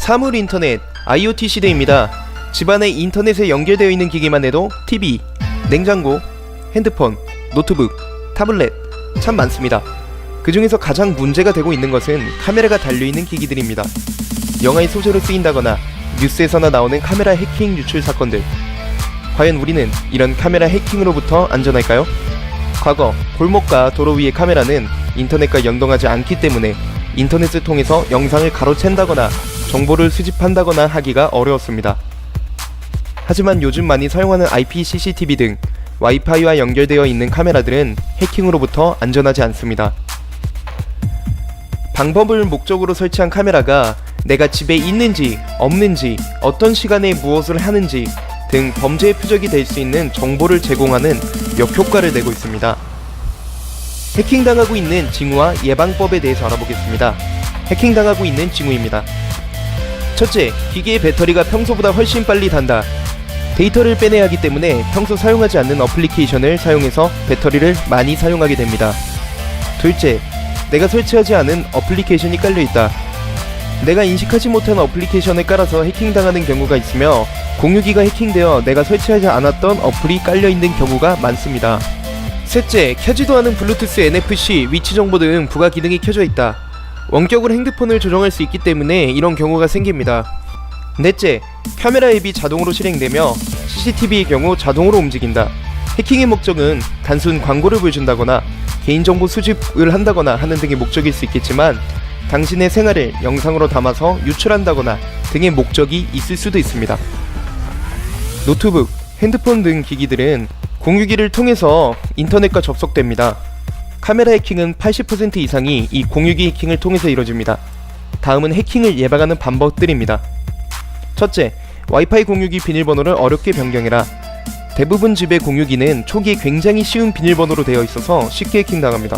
사물 인터넷, IoT 시대입니다. 집안에 인터넷에 연결되어 있는 기기만 해도 TV, 냉장고, 핸드폰, 노트북, 타블렛 참 많습니다. 그 중에서 가장 문제가 되고 있는 것은 카메라가 달려있는 기기들입니다. 영화의 소재로 쓰인다거나 뉴스에서나 나오는 카메라 해킹 유출 사건들. 과연 우리는 이런 카메라 해킹으로부터 안전할까요? 과거 골목과 도로 위의 카메라는 인터넷과 연동하지 않기 때문에 인터넷을 통해서 영상을 가로챈다거나 정보를 수집한다거나 하기가 어려웠습니다. 하지만 요즘 많이 사용하는 IP CCTV 등 와이파이와 연결되어 있는 카메라들은 해킹으로부터 안전하지 않습니다. 방법을 목적으로 설치한 카메라가 내가 집에 있는지 없는지 어떤 시간에 무엇을 하는지 등 범죄의 표적이 될 수 있는 정보를 제공하는 역효과를 내고 있습니다. 해킹당하고 있는 징후와 예방법에 대해서 알아보겠습니다. 해킹당하고 있는 징후입니다. 첫째, 기기의 배터리가 평소보다 훨씬 빨리 단다. 데이터를 빼내야 하기 때문에 평소 사용하지 않는 어플리케이션을 사용해서 배터리를 많이 사용하게 됩니다. 둘째, 내가 설치하지 않은 어플리케이션이 깔려있다. 내가 인식하지 못한 어플리케이션을 깔아서 해킹당하는 경우가 있으며 공유기가 해킹되어 내가 설치하지 않았던 어플이 깔려있는 경우가 많습니다. 셋째, 켜지도 않은 블루투스 NFC, 위치 정보 등 부가 기능이 켜져 있다. 원격으로 핸드폰을 조정할 수 있기 때문에 이런 경우가 생깁니다. 넷째, 카메라 앱이 자동으로 실행되며 CCTV의 경우 자동으로 움직인다. 해킹의 목적은 단순 광고를 보여준다거나 개인정보 수집을 한다거나 하는 등의 목적일 수 있겠지만 당신의 생활을 영상으로 담아서 유출한다거나 등의 목적이 있을 수도 있습니다. 노트북, 핸드폰 등 기기들은 공유기를 통해서 인터넷과 접속됩니다. 카메라 해킹은 80% 이상이 이 공유기 해킹을 통해서 이루어집니다. 다음은 해킹을 예방하는 방법들입니다. 첫째, 와이파이 공유기 비밀번호를 어렵게 변경해라. 대부분 집의 공유기는 초기에 굉장히 쉬운 비밀번호로 되어 있어서 쉽게 해킹당합니다.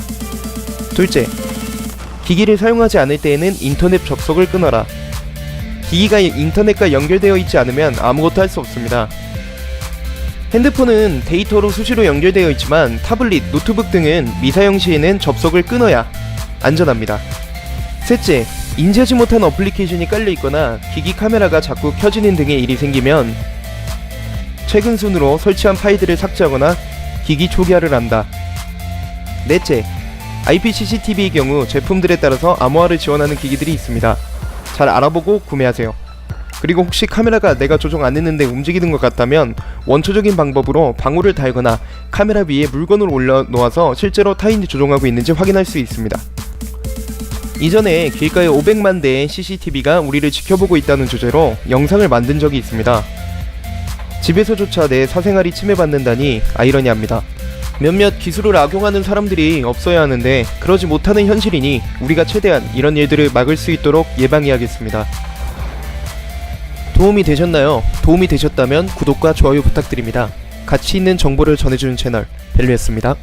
둘째, 기기를 사용하지 않을 때에는 인터넷 접속을 끊어라. 기기가 인터넷과 연결되어 있지 않으면 아무것도 할 수 없습니다. 핸드폰은 데이터로 수시로 연결되어 있지만 타블릿, 노트북 등은 미사용 시에는 접속을 끊어야 안전합니다. 셋째, 인지하지 못한 어플리케이션이 깔려 있거나 기기 카메라가 자꾸 켜지는 등의 일이 생기면 최근 순으로 설치한 파일들을 삭제하거나 기기 초기화를 한다. 넷째, IP CCTV의 경우 제품들에 따라서 암호화를 지원하는 기기들이 있습니다. 잘 알아보고 구매하세요. 그리고 혹시 카메라가 내가 조정 안 했는데 움직이는 것 같다면 원초적인 방법으로 방울을 달거나 카메라 위에 물건을 올려놓아서 실제로 타인이 조종하고 있는지 확인할 수 있습니다. 이전에 길가에 500만 대의 CCTV가 우리를 지켜보고 있다는 주제로 영상을 만든 적이 있습니다. 집에서조차 내 사생활이 침해받는다니 아이러니합니다. 몇몇 기술을 악용하는 사람들이 없어야 하는데 그러지 못하는 현실이니 우리가 최대한 이런 일들을 막을 수 있도록 예방해야겠습니다. 도움이 되셨나요? 도움이 되셨다면 구독과 좋아요 부탁드립니다. 가치 있는 정보를 전해주는 채널 벨루였습니다.